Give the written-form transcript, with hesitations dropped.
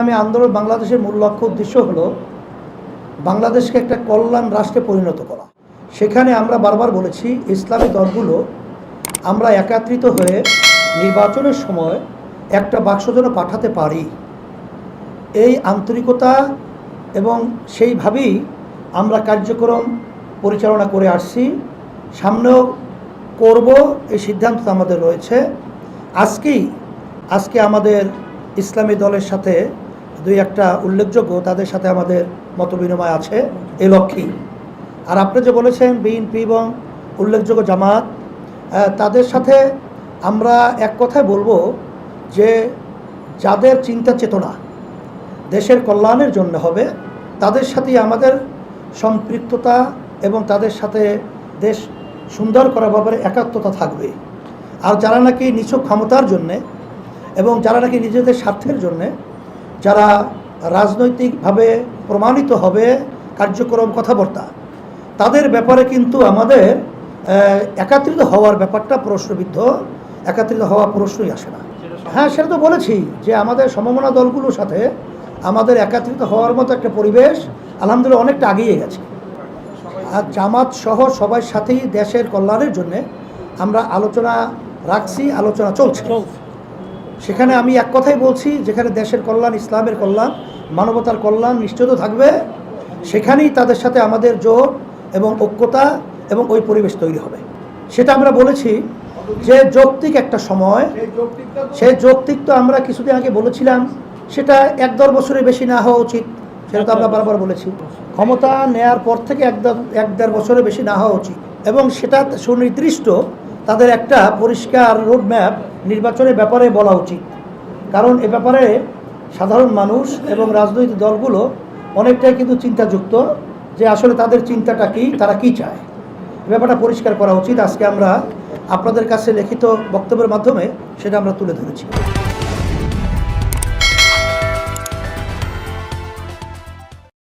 আমি আন্দোলন বাংলাদেশের মূল লক্ষ্য উদ্দেশ্য হলো বাংলাদেশকে একটা কল্যাণ রাষ্ট্রে পরিণত করা। সেখানে আমরা বারবার বলেছি ইসলামী দলগুলো আমরা একত্রিত হয়ে নির্বাচনের সময় একটা বাক্স যেন পাঠাতে পারি, এই আন্তরিকতা এবং সেইভাবেই আমরা কার্যক্রম পরিচালনা করে আসছি, সামনেও করব, এই সিদ্ধান্ত আমাদের রয়েছে। আজকে আমাদের ইসলামী দলের সাথে দুই একটা উল্লেখযোগ্য তাদের সাথে আমাদের মতবিনিময় আছে এই লক্ষ্যেই। আর আপনি যে বলেছেন বিএনপি এবং উল্লেখযোগ্য জামাত, তাদের সাথে আমরা এক কথায় বলবো যে যাদের চিন্তা চেতনা দেশের কল্যাণের জন্য হবে তাদের সাথেই আমাদের সম্পৃক্ততা এবং তাদের সাথে দেশ সুন্দর করার ব্যাপারে একাত্মতা থাকবে। আর যারা নাকি নিছক ক্ষমতার জন্যে এবং যারা নাকি নিজেদের স্বার্থের জন্যে যারা রাজনৈতিকভাবে প্রমাণিত হবে কার্যক্রম কথাবার্তা, তাদের ব্যাপারে কিন্তু আমাদের একত্রিত হওয়ার ব্যাপারটা প্রশ্নবিদ্ধ, একত্রিত হওয়া প্রশ্নই আসে না। হ্যাঁ, সেটা তো বলেছি যে আমাদের সমমনা দলগুলোর সাথে আমাদের একত্রিত হওয়ার মতো একটা পরিবেশ আলহামদুলিল্লাহ অনেকটা এগিয়ে গেছে। আর জামাত সহ সবার সাথেই দেশের কল্যাণের জন্যে আমরা আলোচনা রাখছি, আলোচনা চলছে। সেখানে আমি এক কথাই বলছি, যেখানে দেশের কল্যাণ, ইসলামের কল্যাণ, মানবতার কল্যাণ নিশ্চিত থাকবে, সেখানেই তাদের সাথে আমাদের জোট এবং ঐক্যতা এবং ওই পরিবেশ তৈরি হবে। সেটা আমরা বলেছি যে যৌক্তিক একটা সময়, সেই যৌক্তিক তো আমরা কিছুদিন আগে বলেছিলাম সেটা 1-1.5 বছরের বেশি না হওয়া উচিত, সেটা তো আমরা বারবার বলেছি। ক্ষমতা নেয়ার পর থেকে 1-1.5 বছরের বেশি না হওয়া উচিত এবং সেটা সুনির্দিষ্ট তাদের একটা পরিষ্কার রোডম্যাপ নির্বাচনের ব্যাপারে বলা উচিত। কারণ এ ব্যাপারে সাধারণ মানুষ এবং রাজনৈতিক দলগুলো অনেকটাই কিন্তু চিন্তাযুক্ত যে আসলে তাদের চিন্তাটা কি, তারা কি চায়, এ ব্যাপারটা পরিষ্কার করা উচিত। আজকে আমরা আপনাদের কাছে লিখিত বক্তব্যের মাধ্যমে সেটা আমরা তুলে ধরেছি।